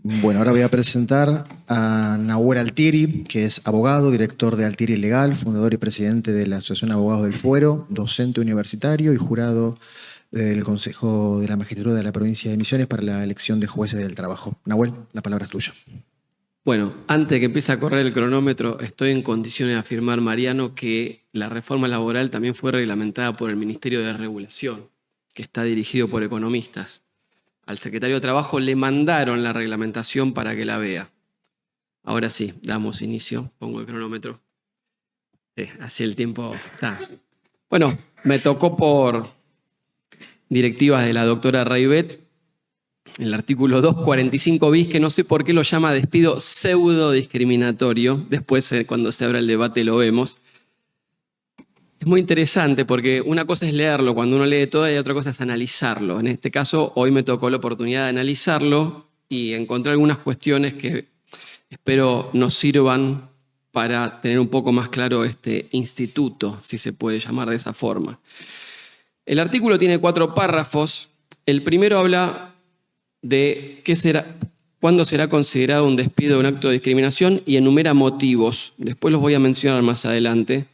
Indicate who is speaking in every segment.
Speaker 1: Bueno, ahora voy a presentar a Nahuel Altieri, que es abogado, director de Altieri Legal, fundador y presidente de la Asociación de Abogados del Fuero, docente universitario y jurado del Consejo de la Magistratura de la Provincia de Misiones para la elección de jueces del trabajo. Nahuel, la palabra es tuya.
Speaker 2: Bueno, antes de que empiece a correr el cronómetro, estoy en condiciones de afirmar, Mariano, que la reforma laboral también fue reglamentada por el Ministerio de Regulación, que está dirigido por economistas. Al secretario de Trabajo le mandaron la reglamentación para que la vea. Ahora sí, damos inicio. Pongo el cronómetro. Así el tiempo está. Bueno, me tocó por directivas de la doctora Raibet el artículo 245 bis, que no sé por qué lo llama despido pseudo discriminatorio. Después, cuando se abra el debate, lo vemos. Es muy interesante porque una cosa es leerlo cuando uno lee todo y otra cosa es analizarlo. En este caso, hoy me tocó la oportunidad de analizarlo y encontré algunas cuestiones que espero nos sirvan para tener un poco más claro este instituto, si se puede llamar de esa forma. El artículo tiene 4 párrafos. El primero habla de cuándo será considerado un despido o un acto de discriminación y enumera motivos. Después los voy a mencionar más adelante.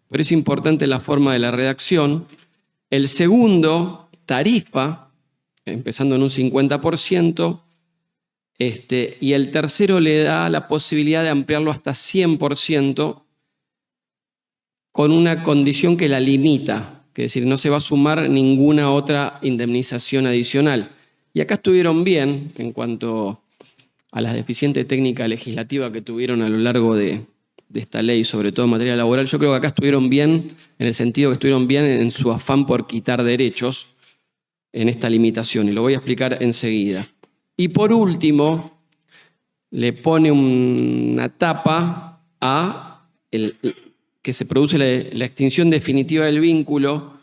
Speaker 2: Pero es importante la forma de la redacción. El segundo, tarifa, empezando en un 50%, y el tercero le da la posibilidad de ampliarlo hasta 100% con una condición que la limita, que es decir, no se va a sumar ninguna otra indemnización adicional. Y acá estuvieron bien en cuanto a la deficiente técnica legislativa que tuvieron a lo largo de esta ley, sobre todo en materia laboral. Yo creo que acá estuvieron bien, en el sentido que estuvieron bien en su afán por quitar derechos en esta limitación, y lo voy a explicar enseguida. Y por último, le pone una tapa a que se produce la extinción definitiva del vínculo,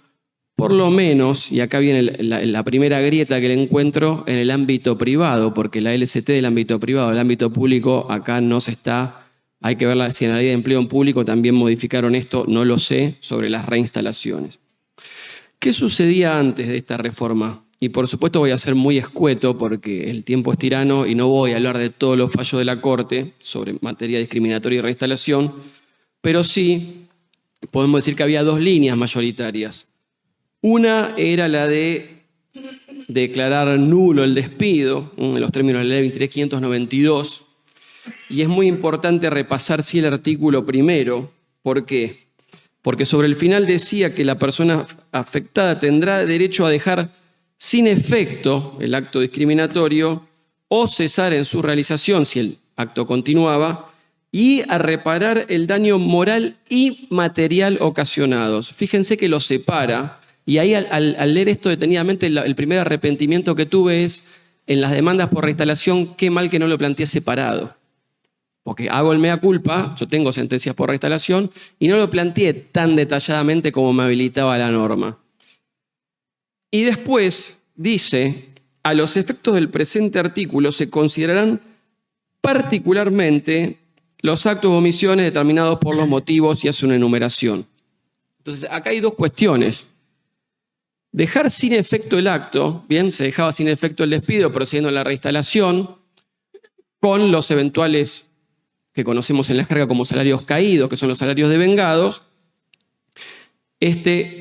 Speaker 2: por lo menos, y acá viene la primera grieta que le encuentro, en el ámbito privado, porque la LCT del ámbito privado, el ámbito público, acá no se está. Hay que ver si en la ley de empleo en público también modificaron esto, no lo sé, sobre las reinstalaciones. ¿Qué sucedía antes de esta reforma? Y por supuesto voy a ser muy escueto porque el tiempo es tirano y no voy a hablar de todos los fallos de la Corte sobre materia discriminatoria y reinstalación, pero sí podemos decir que había 2 líneas mayoritarias. Una era la de declarar nulo el despido, en los términos de la ley 23.592, y es muy importante repasar el artículo primero. ¿Por qué? Porque sobre el final decía que la persona afectada tendrá derecho a dejar sin efecto el acto discriminatorio o cesar en su realización si el acto continuaba, y a reparar el daño moral y material ocasionados. Fíjense que lo separa, y ahí al leer esto detenidamente, el primer arrepentimiento que tuve es en las demandas por reinstalación, qué mal que no lo planteé separado. Porque hago el mea culpa, yo tengo sentencias por reinstalación, y no lo planteé tan detalladamente como me habilitaba la norma. Y después dice, a los efectos del presente artículo se considerarán particularmente los actos o omisiones determinados por los motivos, y hace una enumeración. Entonces, acá hay 2 cuestiones. Dejar sin efecto el acto, bien, se dejaba sin efecto el despido procediendo a la reinstalación, con los eventuales que conocemos en la jerga como salarios caídos, que son los salarios devengados,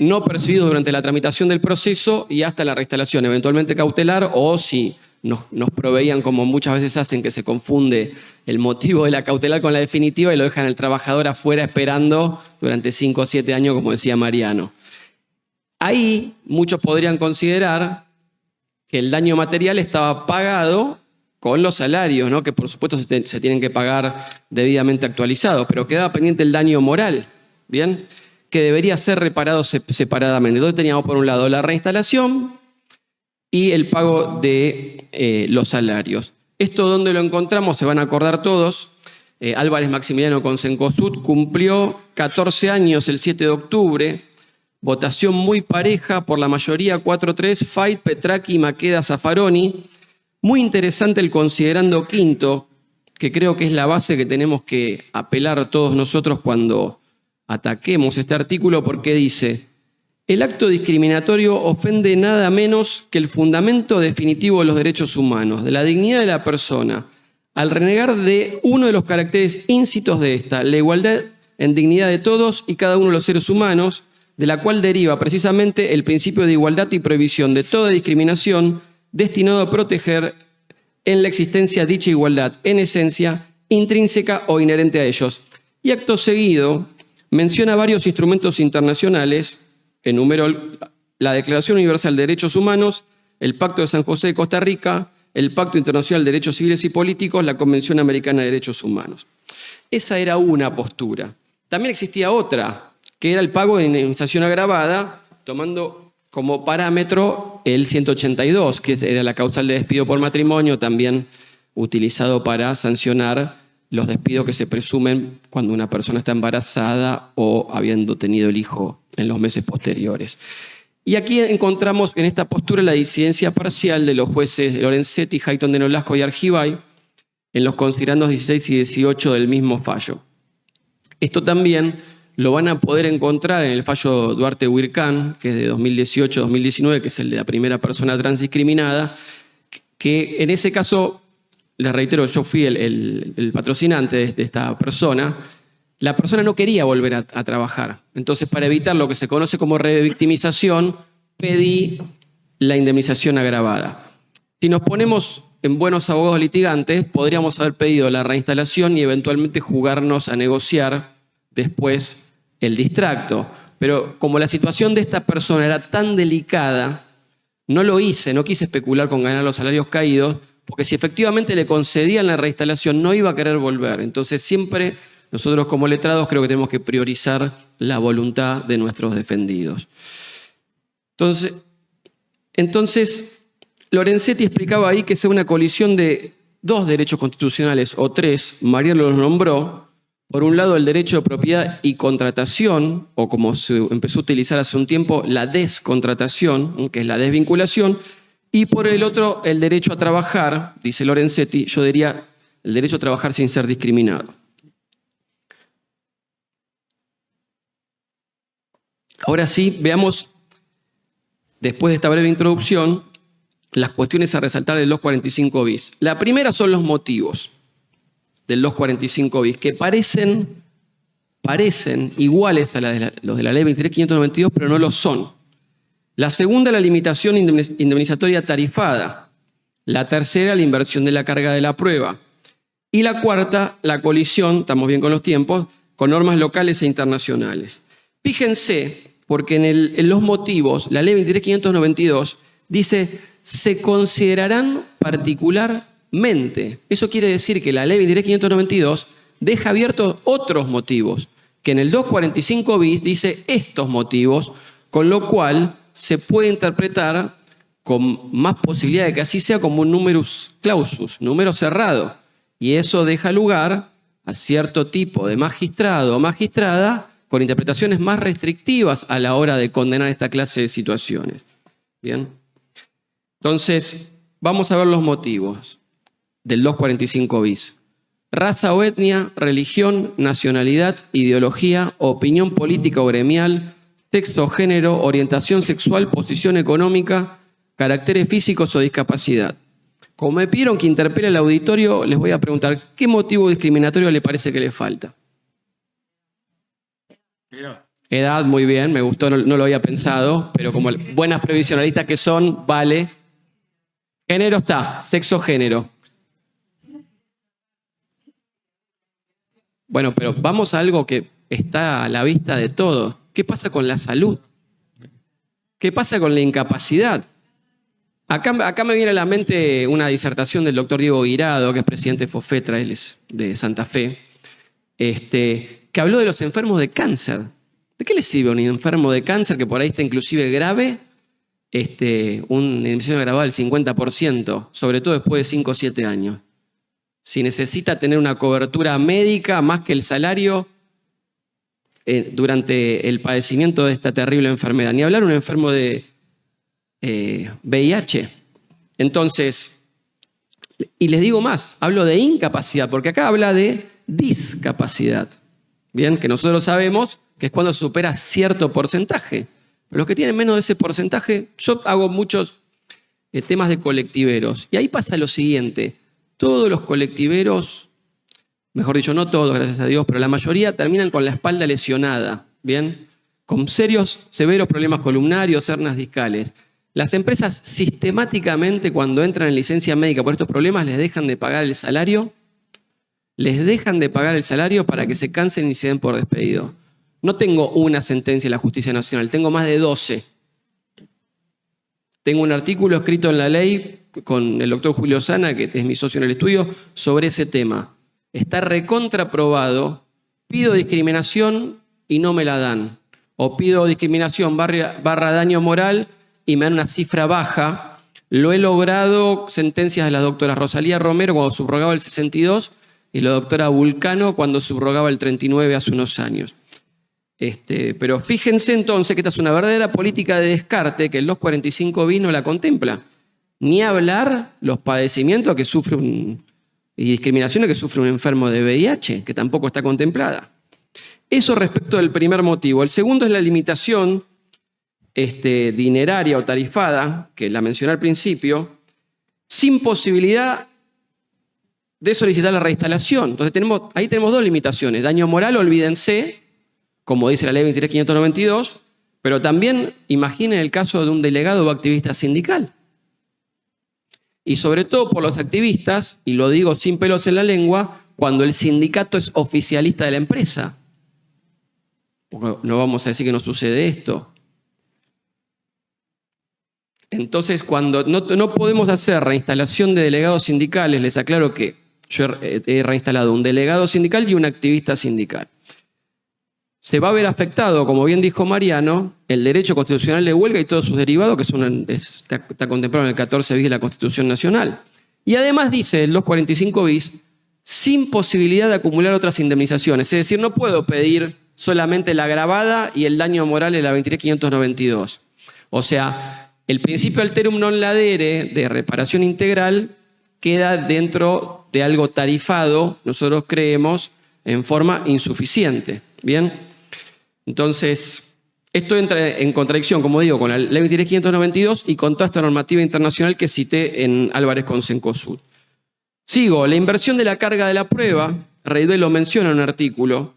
Speaker 2: no percibidos durante la tramitación del proceso y hasta la reinstalación, eventualmente cautelar, o si nos proveían, como muchas veces hacen, que se confunde el motivo de la cautelar con la definitiva y lo dejan al trabajador afuera esperando durante 5 o 7 años, como decía Mariano. Ahí muchos podrían considerar que el daño material estaba pagado con los salarios, ¿no? Que por supuesto se tienen que pagar debidamente actualizados, pero quedaba pendiente el daño moral, ¿bien? Que debería ser reparado separadamente. Entonces teníamos por un lado la reinstalación y el pago de los salarios. ¿Esto dónde lo encontramos? Se van a acordar todos. Álvarez Maximiliano con Cencosud cumplió 14 años el 7 de octubre, votación muy pareja por la mayoría, 4-3, Fait, Petraki, Maqueda, Zaffaroni. Muy interesante el considerando quinto, que creo que es la base que tenemos que apelar todos nosotros cuando ataquemos este artículo, porque dice: el acto discriminatorio ofende nada menos que el fundamento definitivo de los derechos humanos, de la dignidad de la persona, al renegar de uno de los caracteres íncitos de esta, la igualdad en dignidad de todos y cada uno de los seres humanos, de la cual deriva precisamente el principio de igualdad y prohibición de toda discriminación, destinado a proteger en la existencia dicha igualdad, en esencia, intrínseca o inherente a ellos. Y acto seguido menciona varios instrumentos internacionales, enumeró la Declaración Universal de Derechos Humanos, el Pacto de San José de Costa Rica, el Pacto Internacional de Derechos Civiles y Políticos, la Convención Americana de Derechos Humanos. Esa era una postura. También existía otra, que era el pago de indemnización agravada, tomando como parámetro el 182, que era la causal de despido por matrimonio, también utilizado para sancionar los despidos que se presumen cuando una persona está embarazada o habiendo tenido el hijo en los meses posteriores. Y aquí encontramos en esta postura la disidencia parcial de los jueces Lorenzetti, Hayton de Nolasco y Argibay en los considerandos 16 y 18 del mismo fallo. Esto también lo van a poder encontrar en el fallo Duarte-Huircán, que es de 2018-2019, que es el de la primera persona trans discriminada, que en ese caso, les reitero, yo fui el patrocinante de esta persona. La persona no quería volver a trabajar. Entonces, para evitar lo que se conoce como revictimización, pedí la indemnización agravada. Si nos ponemos en buenos abogados litigantes, podríamos haber pedido la reinstalación y eventualmente jugarnos a negociar después el distracto. Pero como la situación de esta persona era tan delicada, no lo hice, no quise especular con ganar los salarios caídos, porque si efectivamente le concedían la reinstalación no iba a querer volver. Entonces siempre nosotros como letrados creo que tenemos que priorizar la voluntad de nuestros defendidos. Entonces Lorenzetti explicaba ahí que sea una colisión de dos derechos constitucionales o tres, María los nombró. Por un lado, el derecho de propiedad y contratación, o como se empezó a utilizar hace un tiempo, la descontratación, que es la desvinculación, y por el otro, el derecho a trabajar, dice Lorenzetti, yo diría el derecho a trabajar sin ser discriminado. Ahora sí, veamos, después de esta breve introducción, las cuestiones a resaltar del 245 bis. La primera son los motivos del 245 bis, que parecen iguales a los de la ley 23.592, pero no lo son. La segunda, la limitación indemnizatoria tarifada. La tercera, la inversión de la carga de la prueba. Y la cuarta, la colisión, estamos bien con los tiempos, con normas locales e internacionales. Fíjense, porque en los motivos, la ley 23.592 dice, se considerarán particularmente. Eso quiere decir que la ley 23.592 deja abiertos otros motivos, que en el 245 bis dice estos motivos, con lo cual se puede interpretar con más posibilidad de que así sea como un numerus clausus, número cerrado. Y eso deja lugar a cierto tipo de magistrado o magistrada con interpretaciones más restrictivas a la hora de condenar esta clase de situaciones. Bien. Entonces, vamos a ver los motivos del 245 bis. Raza o etnia, religión, nacionalidad, ideología, opinión política o gremial, sexo o género, orientación sexual, posición económica, caracteres físicos o discapacidad. Como me pidieron que interpele al auditorio, les voy a preguntar, ¿qué motivo discriminatorio le parece que le falta? Edad, muy bien, me gustó, no lo había pensado, pero como buenas previsionalistas que son, vale. Género está, sexo, género. Bueno, pero vamos a algo que está a la vista de todos. ¿Qué pasa con la salud? ¿Qué pasa con la incapacidad? Acá me viene a la mente una disertación del doctor Diego Guirado, que es presidente de FOFETRA, él es de Santa Fe, que habló de los enfermos de cáncer. ¿De qué le sirve a un enfermo de cáncer que por ahí está inclusive grave? Una indemnización agravada del 50%, sobre todo después de 5 o 7 años. Si necesita tener una cobertura médica más que el salario durante el padecimiento de esta terrible enfermedad. Ni hablar un enfermo de VIH. Entonces, y les digo más, hablo de incapacidad, porque acá habla de discapacidad. Bien, que nosotros sabemos que es cuando se supera cierto porcentaje. Pero los que tienen menos de ese porcentaje, yo hago muchos temas de colectiveros. Y ahí pasa lo siguiente. todos los colectiveros, mejor dicho, no todos, gracias a Dios, pero la mayoría terminan con la espalda lesionada, ¿bien? Con serios, severos problemas columnarios, hernias discales. Las empresas sistemáticamente, cuando entran en licencia médica por estos problemas, les dejan de pagar el salario para que se cansen y se den por despedido. No tengo una sentencia de la Justicia Nacional, tengo más de 12. Tengo un artículo escrito en La Ley con el doctor Julio Sana, que es mi socio en el estudio, sobre ese tema. Está recontraprobado, pido discriminación y no me la dan. O pido discriminación barra daño moral y me dan una cifra baja. Lo he logrado, sentencias de la doctora Rosalía Romero cuando subrogaba el 62 y la doctora Vulcano cuando subrogaba el 39 hace unos años. Pero fíjense entonces que esta es una verdadera política de descarte que el 245 bis no la contempla. Ni hablar los padecimientos que sufre y discriminaciones que sufre un enfermo de VIH, que tampoco está contemplada. Eso respecto del primer motivo. El segundo es la limitación dineraria o tarifada, que la mencioné al principio, sin posibilidad de solicitar la reinstalación. Entonces ahí tenemos dos limitaciones. Daño moral, olvídense, como dice la ley 23.592, pero también imaginen el caso de un delegado o activista sindical. Y sobre todo por los activistas, y lo digo sin pelos en la lengua, cuando el sindicato es oficialista de la empresa. Porque no vamos a decir que no sucede esto. Entonces, cuando no podemos hacer reinstalación de delegados sindicales, les aclaro que yo he reinstalado un delegado sindical y un activista sindical. Se va a ver afectado, como bien dijo Mariano, el derecho constitucional de huelga y todos sus derivados, que está contemplado en el 14 bis de la Constitución Nacional. Y además dice el 245 bis, sin posibilidad de acumular otras indemnizaciones. Es decir, no puedo pedir solamente la agravada y el daño moral de la 23.592. O sea, el principio alterum non ladere de reparación integral queda dentro de algo tarifado, nosotros creemos, en forma insuficiente. ¿Bien? Entonces, esto entra en contradicción, como digo, con la ley 23.592 y con toda esta normativa internacional que cité en Álvarez con Cencosud. Sigo, la inversión de la carga de la prueba, Reidel lo menciona en un artículo,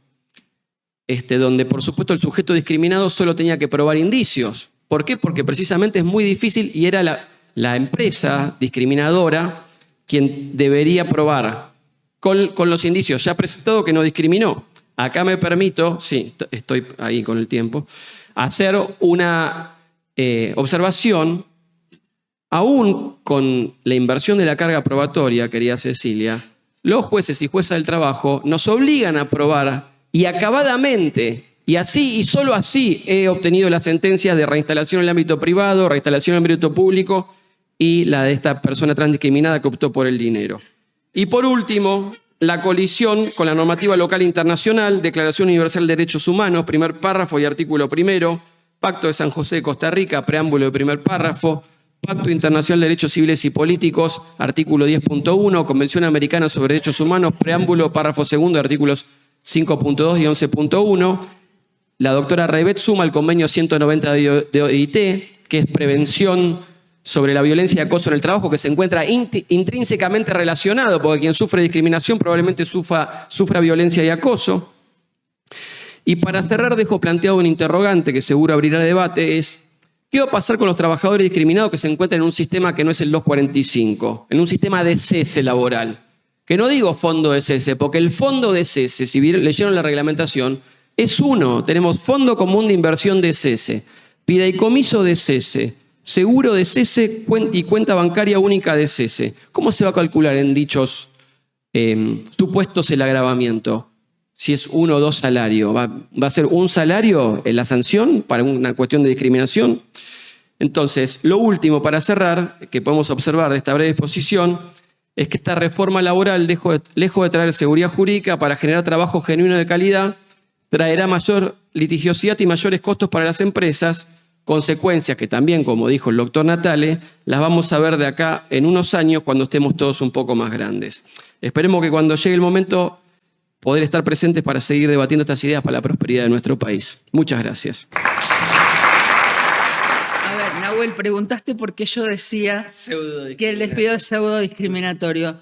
Speaker 2: donde por supuesto el sujeto discriminado solo tenía que probar indicios. ¿Por qué? Porque precisamente es muy difícil y era la empresa discriminadora quien debería probar con los indicios ya presentados que no discriminó. Acá me permito, sí, estoy ahí con el tiempo, hacer una observación. Aún con la inversión de la carga probatoria, querida Cecilia, los jueces y juezas del trabajo nos obligan a probar y acabadamente, y así y solo así he obtenido las sentencias de reinstalación en el ámbito privado, reinstalación en el ámbito público y la de esta persona transdiscriminada que optó por el dinero. Y por último, la colisión con la normativa local internacional, Declaración Universal de Derechos Humanos, primer párrafo y artículo primero, Pacto de San José de Costa Rica, preámbulo de primer párrafo, Pacto Internacional de Derechos Civiles y Políticos, artículo 10.1, Convención Americana sobre Derechos Humanos, preámbulo, párrafo segundo, artículos 5.2 y 11.1. La doctora Reibet suma el convenio 190 de OIT, que es prevención sobre la violencia y acoso en el trabajo, que se encuentra intrínsecamente relacionado, porque quien sufre discriminación probablemente sufra violencia y acoso. Y para cerrar dejo planteado un interrogante que seguro abrirá debate, es ¿qué va a pasar con los trabajadores discriminados que se encuentran en un sistema que no es el 245, en un sistema de cese laboral? Que no digo fondo de cese, porque el fondo de cese, si leyeron la reglamentación, es uno. Tenemos Fondo Común de Inversión de Cese, Fideicomiso de Cese, Seguro de cese y cuenta bancaria única de cese. ¿Cómo se va a calcular en dichos supuestos el agravamiento? Si es uno o dos salarios. ¿Va a ser un salario en la sanción para una cuestión de discriminación? Entonces, lo último para cerrar, que podemos observar de esta breve exposición, es que esta reforma laboral, lejos de traer seguridad jurídica para generar trabajo genuino de calidad, traerá mayor litigiosidad y mayores costos para las empresas, consecuencias que también, como dijo el doctor Natale, las vamos a ver de acá en unos años cuando estemos todos un poco más grandes. Esperemos que cuando llegue el momento poder estar presentes para seguir debatiendo estas ideas para la prosperidad de nuestro país. Muchas gracias.
Speaker 3: A ver, Nahuel, preguntaste por qué yo decía que el despido es pseudo discriminatorio.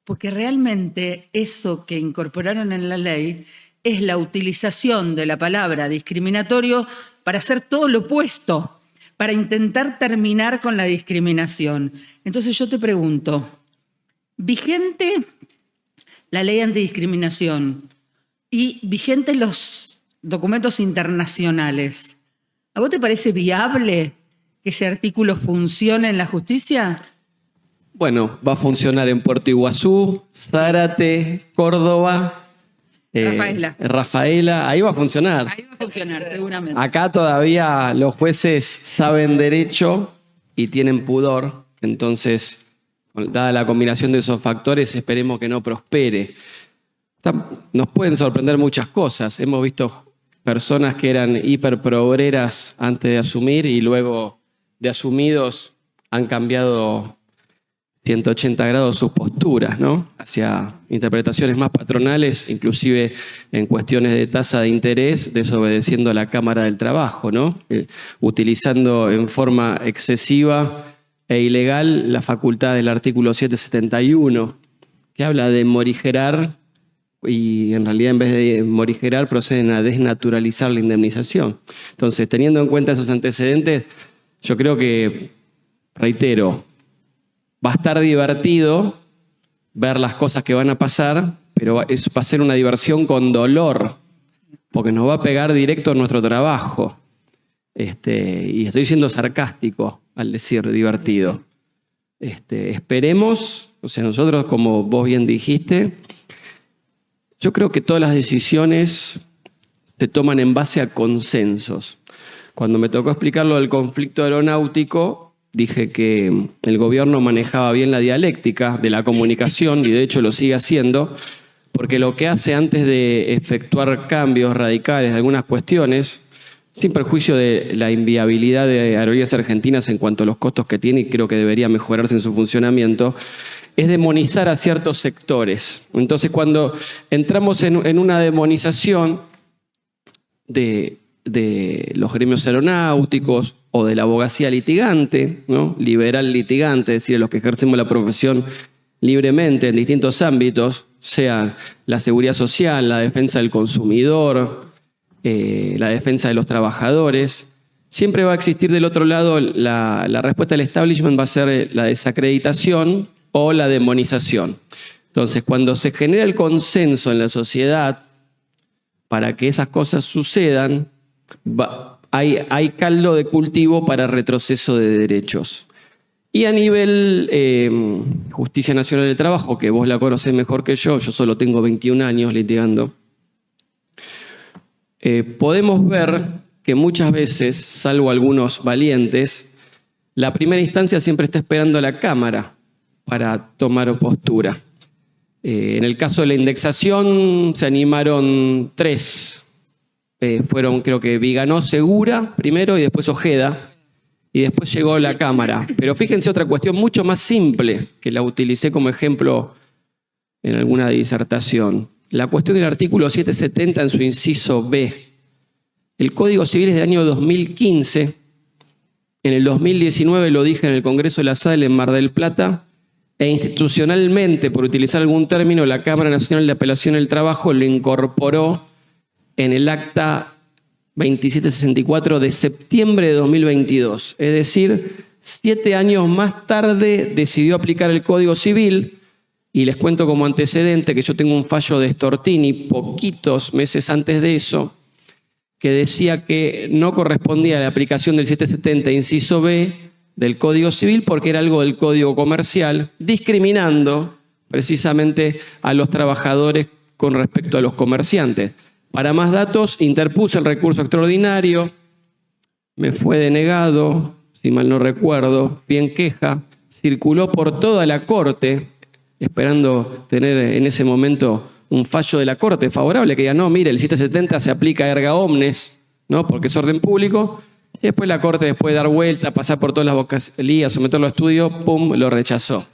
Speaker 3: porque realmente eso que incorporaron en la ley es la utilización de la palabra discriminatorio para hacer todo lo opuesto, para intentar terminar con la discriminación. Entonces yo te pregunto, vigente la ley antidiscriminación y vigentes los documentos internacionales, ¿a vos te parece viable que ese artículo funcione en la justicia?
Speaker 2: Bueno, va a funcionar en Puerto Iguazú, Zárate, Córdoba, Rafaela, ahí va a funcionar.
Speaker 3: Ahí va a funcionar, seguramente.
Speaker 2: Acá todavía los jueces saben derecho y tienen pudor, entonces, dada la combinación de esos factores, esperemos que no prospere. Nos pueden sorprender muchas cosas. Hemos visto personas que eran hiperprogreras antes de asumir y luego de asumidos han cambiado 180 grados sus posturas, ¿no? Hacia interpretaciones más patronales, inclusive en cuestiones de tasa de interés, desobedeciendo a la Cámara del Trabajo, ¿no? Utilizando en forma excesiva e ilegal la facultad del artículo 771, que habla de morigerar, y en realidad en vez de morigerar proceden a desnaturalizar la indemnización. Entonces, teniendo en cuenta esos antecedentes, yo creo que, reitero, va a estar divertido ver las cosas que van a pasar, pero va a ser una diversión con dolor, porque nos va a pegar directo en nuestro trabajo. Y estoy siendo sarcástico al decir divertido. Esperemos, o sea, nosotros, como vos bien dijiste, yo creo que todas las decisiones se toman en base a consensos. Cuando me tocó explicar lo del conflicto aeronáutico, dije que el gobierno manejaba bien la dialéctica de la comunicación y de hecho lo sigue haciendo, porque lo que hace antes de efectuar cambios radicales de algunas cuestiones, sin perjuicio de la inviabilidad de Aerolíneas Argentinas en cuanto a los costos que tiene y creo que debería mejorarse en su funcionamiento, es demonizar a ciertos sectores. Entonces, cuando entramos en una demonización de los gremios aeronáuticos o de la abogacía litigante, ¿no? Liberal litigante, es decir, los que ejercemos la profesión libremente en distintos ámbitos, sea la seguridad social, la defensa del consumidor, la defensa de los trabajadores, siempre va a existir del otro lado la respuesta del establishment va a ser la desacreditación o la demonización. Entonces, cuando se genera el consenso en la sociedad para que esas cosas sucedan, hay caldo de cultivo para retroceso de derechos. Y a nivel Justicia Nacional del Trabajo, que vos la conocés mejor que yo solo tengo 21 años litigando, podemos ver que muchas veces, salvo algunos valientes, la primera instancia siempre está esperando a la Cámara para tomar postura. En el caso de la indexación se animaron 3. Fueron, creo que Viganó Segura primero y después Ojeda, y después llegó la Cámara. Pero fíjense otra cuestión mucho más simple, que la utilicé como ejemplo en alguna disertación. La cuestión del artículo 770 en su inciso B. El Código Civil es del año 2015. En el 2019 lo dije en el Congreso de la SADEL en Mar del Plata, e institucionalmente, por utilizar algún término, la Cámara Nacional de Apelación del Trabajo lo incorporó en el acta 2764 de septiembre de 2022. Es decir, 7 años más tarde decidió aplicar el Código Civil, y les cuento como antecedente que yo tengo un fallo de Stortini poquitos meses antes de eso, que decía que no correspondía a la aplicación del 770 inciso B del Código Civil porque era algo del Código Comercial, discriminando precisamente a los trabajadores con respecto a los comerciantes. Para más datos, interpuse el recurso extraordinario, me fue denegado, si mal no recuerdo, bien queja, circuló por toda la Corte, esperando tener en ese momento un fallo de la Corte favorable que diga, no, mire, el 770 se aplica erga omnes, ¿no? Porque es orden público. Y después la Corte, después de dar vuelta, pasar por todas las vocalías, someterlo a estudio, ¡pum!, lo rechazó.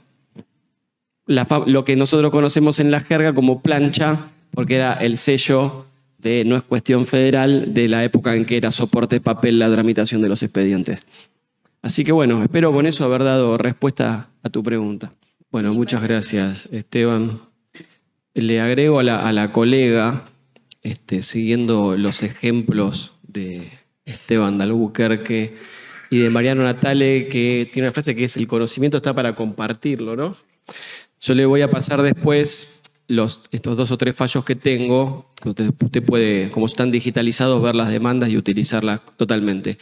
Speaker 2: Lo que nosotros conocemos en la jerga como plancha, porque era el sello de no es cuestión federal de la época en que era soporte papel la tramitación de los expedientes. Así que bueno, espero con eso haber dado respuesta a tu pregunta. Bueno, muchas gracias, Esteban. Le agrego a la colega, siguiendo los ejemplos de Esteban de Albuquerque y de Mariano Natale, que tiene una frase que es: el conocimiento está para compartirlo, ¿no? Yo le voy a pasar después estos 2 o 3 fallos que tengo, que usted puede, como están digitalizados, ver las demandas y utilizarlas totalmente.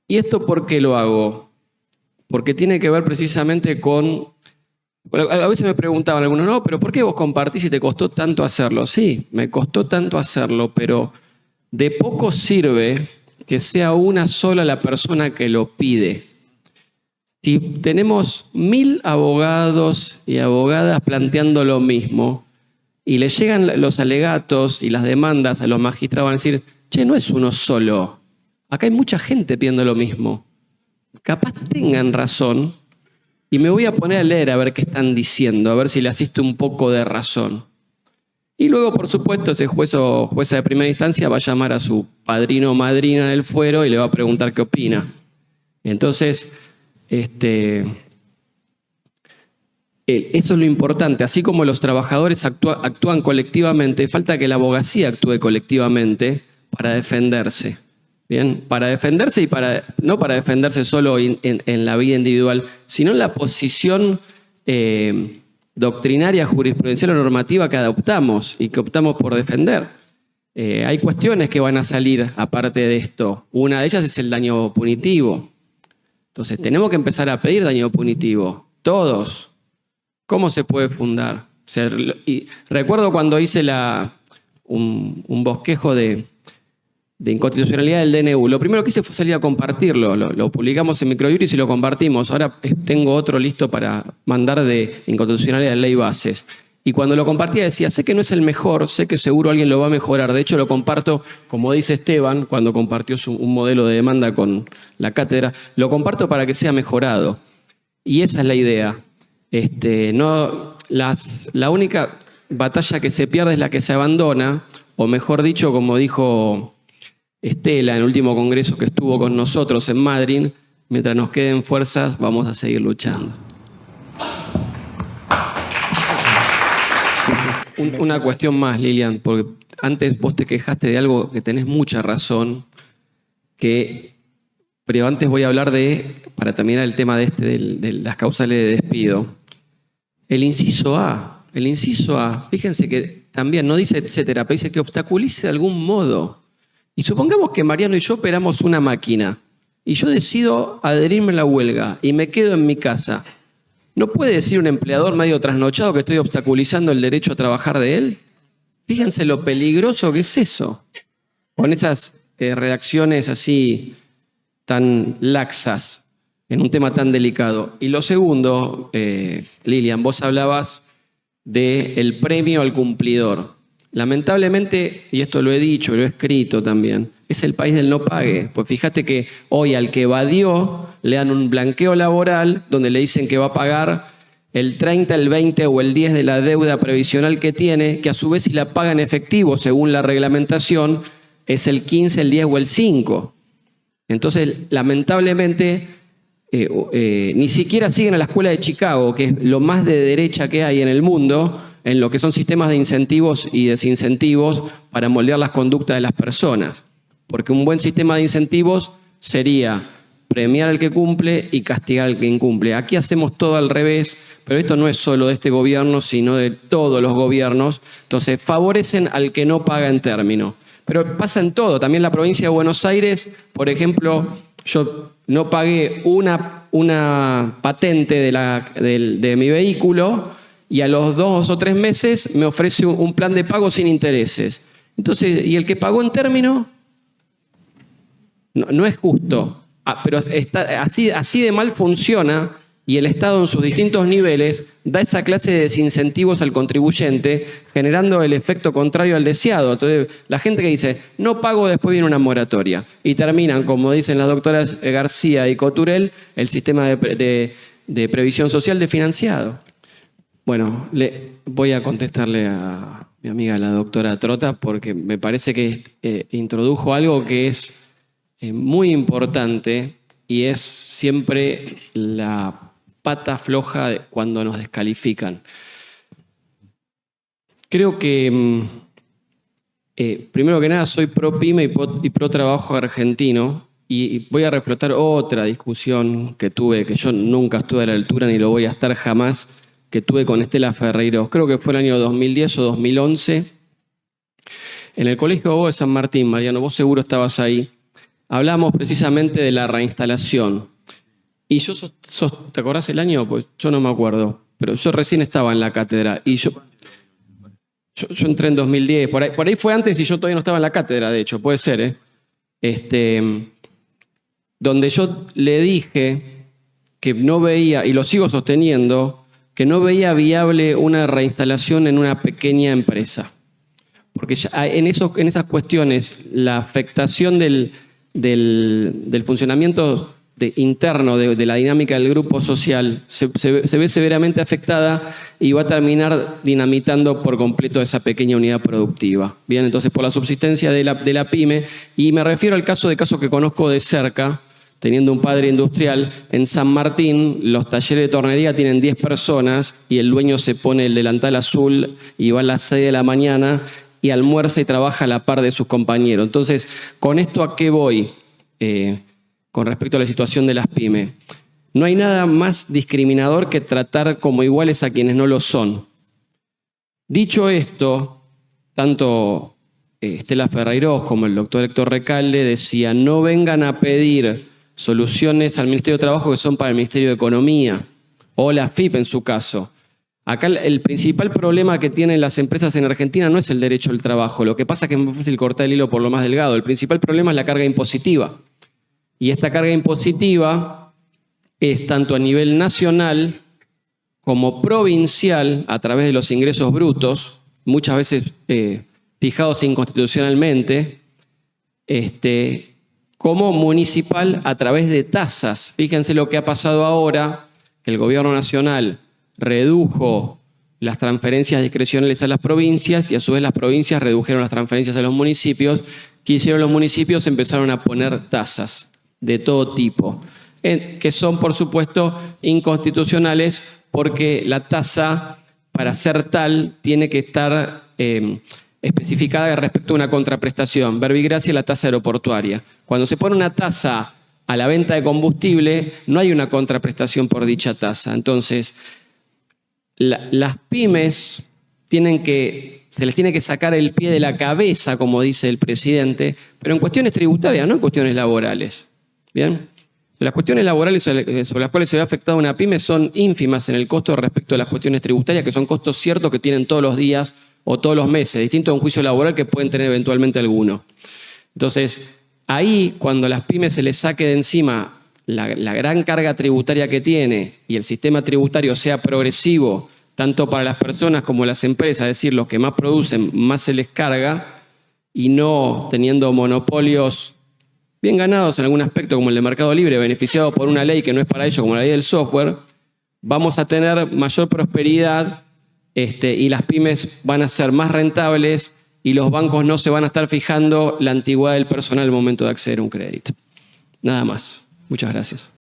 Speaker 2: ¿Y esto por qué lo hago? Porque tiene que ver precisamente con... A veces me preguntaban algunos, no, pero ¿por qué vos compartís si te costó tanto hacerlo? Sí, me costó tanto hacerlo, pero de poco sirve que sea una sola la persona que lo pide. Si tenemos 1000 abogados y abogadas planteando lo mismo y le llegan los alegatos y las demandas a los magistrados, van a decir: che, no es uno solo, acá hay mucha gente pidiendo lo mismo. Capaz tengan razón y me voy a poner a leer a ver qué están diciendo, a ver si le asiste un poco de razón. Y luego, por supuesto, ese juez o jueza de primera instancia va a llamar a su padrino o madrina del fuero y le va a preguntar qué opina. Entonces, eso es lo importante. Así como los trabajadores actúan colectivamente, falta que la abogacía actúe colectivamente para defenderse. Bien, para defenderse y no para defenderse solo en la vida individual, sino en la posición doctrinaria, jurisprudencial o normativa que adoptamos y que optamos por defender. Hay cuestiones que van a salir aparte de esto. Una de ellas es el daño punitivo. Entonces, tenemos que empezar a pedir daño punitivo. Todos. ¿Cómo se puede fundar? O sea, y recuerdo cuando hice un bosquejo de inconstitucionalidad del DNU. Lo primero que hice fue salir a compartirlo. Lo publicamos en Microjuris y lo compartimos. Ahora tengo otro listo para mandar de inconstitucionalidad de ley bases. Y cuando lo compartía decía: sé que no es el mejor, sé que seguro alguien lo va a mejorar. De hecho, lo comparto, como dice Esteban, cuando compartió un modelo de demanda con la cátedra, lo comparto para que sea mejorado. Y esa es la idea. La única batalla que se pierde es la que se abandona, o mejor dicho, como dijo Estela en el último congreso que estuvo con nosotros en Madrid: mientras nos queden fuerzas, vamos a seguir luchando. Una cuestión más, Lilian, porque antes vos te quejaste de algo que tenés mucha razón, pero antes voy a hablar para terminar el tema de las causales de despido, el inciso A. El inciso A, fíjense que también no dice etcétera, pero dice que obstaculice de algún modo. Y supongamos que Mariano y yo operamos una máquina y yo decido adherirme a la huelga y me quedo en mi casa. ¿No puede decir un empleador medio trasnochado que estoy obstaculizando el derecho a trabajar de él? Fíjense lo peligroso que es eso. Con esas redacciones así tan laxas en un tema tan delicado. Y lo segundo, Lilian, vos hablabas del premio al cumplidor. Lamentablemente, y esto lo he dicho, lo he escrito también, es el país del no pague. Pues fíjate que hoy al que evadió le dan un blanqueo laboral donde le dicen que va a pagar el 30, el 20 o el 10 de la deuda previsional que tiene, que a su vez si la paga en efectivo según la reglamentación es el 15, el 10 o el 5. Entonces, lamentablemente, ni siquiera siguen a la escuela de Chicago, que es lo más de derecha que hay en el mundo, en lo que son sistemas de incentivos y desincentivos para moldear las conductas de las personas. Porque un buen sistema de incentivos sería premiar al que cumple y castigar al que incumple. Aquí hacemos todo al revés, pero esto no es solo de este gobierno, sino de todos los gobiernos. Entonces, favorecen al que no paga en término. Pero pasa en todo. También la provincia de Buenos Aires, por ejemplo, yo no pagué una patente de mi vehículo y a los 2 o 3 meses me ofrece un plan de pago sin intereses. Entonces, ¿y el que pagó en término? No es justo. Pero así de mal funciona y el Estado en sus distintos niveles da esa clase de desincentivos al contribuyente, generando el efecto contrario al deseado. Entonces, la gente que dice, no pago, después viene una moratoria. Y terminan, como dicen las doctoras García y Coturel, el sistema de previsión social desfinanciado. Bueno, voy a contestarle a mi amiga la doctora Trota porque me parece que introdujo algo que es muy importante y es siempre la pata floja cuando nos descalifican. Creo que, primero que nada, soy pro pyme y pro trabajo argentino, y voy a reflotar otra discusión que tuve, que yo nunca estuve a la altura ni lo voy a estar jamás, que tuve con Estela Ferreiros. Creo que fue el año 2010 o 2011, en el Colegio de Abogados de San Martín. Mariano, vos seguro estabas ahí. Hablamos precisamente de la reinstalación. Y yo, ¿te acordás el año? Pues yo no me acuerdo, pero yo recién estaba en la cátedra. Y yo entré en 2010, por ahí fue antes y yo todavía no estaba en la cátedra, de hecho, puede ser, donde yo le dije que no veía, y lo sigo sosteniendo, que no veía viable una reinstalación en una pequeña empresa. Porque ya en esas cuestiones, la afectación del funcionamiento interno de la dinámica del grupo social se ve severamente afectada y va a terminar dinamitando por completo esa pequeña unidad productiva. Bien, entonces por la subsistencia de la pyme, y me refiero al caso que conozco de cerca, teniendo un padre industrial, en San Martín los talleres de tornería tienen 10 personas y el dueño se pone el delantal azul y va a las 6 de la mañana y almuerza y trabaja a la par de sus compañeros. Entonces, ¿con esto a qué voy? Con respecto a la situación de las pymes. No hay nada más discriminador que tratar como iguales a quienes no lo son. Dicho esto, tanto Estela Ferreiros como el doctor Héctor Recalde decían: no vengan a pedir soluciones al Ministerio de Trabajo que son para el Ministerio de Economía, o la FIP en su caso. Acá el principal problema que tienen las empresas en Argentina no es el derecho al trabajo. Lo que pasa es que es muy fácil cortar el hilo por lo más delgado. El principal problema es la carga impositiva. Y esta carga impositiva es tanto a nivel nacional como provincial, a través de los ingresos brutos, muchas veces fijados inconstitucionalmente, como municipal a través de tasas. Fíjense lo que ha pasado ahora, que el gobierno nacional redujo las transferencias discrecionales a las provincias y a su vez las provincias redujeron las transferencias a los municipios. ¿Qué hicieron los municipios? Empezaron a poner tasas de todo tipo, que son, por supuesto, inconstitucionales, porque la tasa, para ser tal, tiene que estar especificada respecto a una contraprestación. Verbigracia, la tasa aeroportuaria. Cuando se pone una tasa a la venta de combustible, no hay una contraprestación por dicha tasa. Entonces, las pymes se les tiene que sacar el pie de la cabeza, como dice el presidente, pero en cuestiones tributarias, no en cuestiones laborales. ¿Bien? Las cuestiones laborales sobre las cuales se ve afectada una pyme son ínfimas en el costo respecto a las cuestiones tributarias, que son costos ciertos que tienen todos los días o todos los meses, distinto a un juicio laboral que pueden tener eventualmente alguno. Entonces, ahí, cuando a las pymes se les saque de encima la gran carga tributaria que tiene y el sistema tributario sea progresivo, tanto para las personas como las empresas, es decir, los que más producen, más se les carga, y no teniendo monopolios bien ganados en algún aspecto, como el de Mercado Libre, beneficiado por una ley que no es para ellos, como la ley del software, vamos a tener mayor prosperidad y las pymes van a ser más rentables y los bancos no se van a estar fijando la antigüedad del personal al momento de acceder a un crédito. Nada más. Muchas gracias.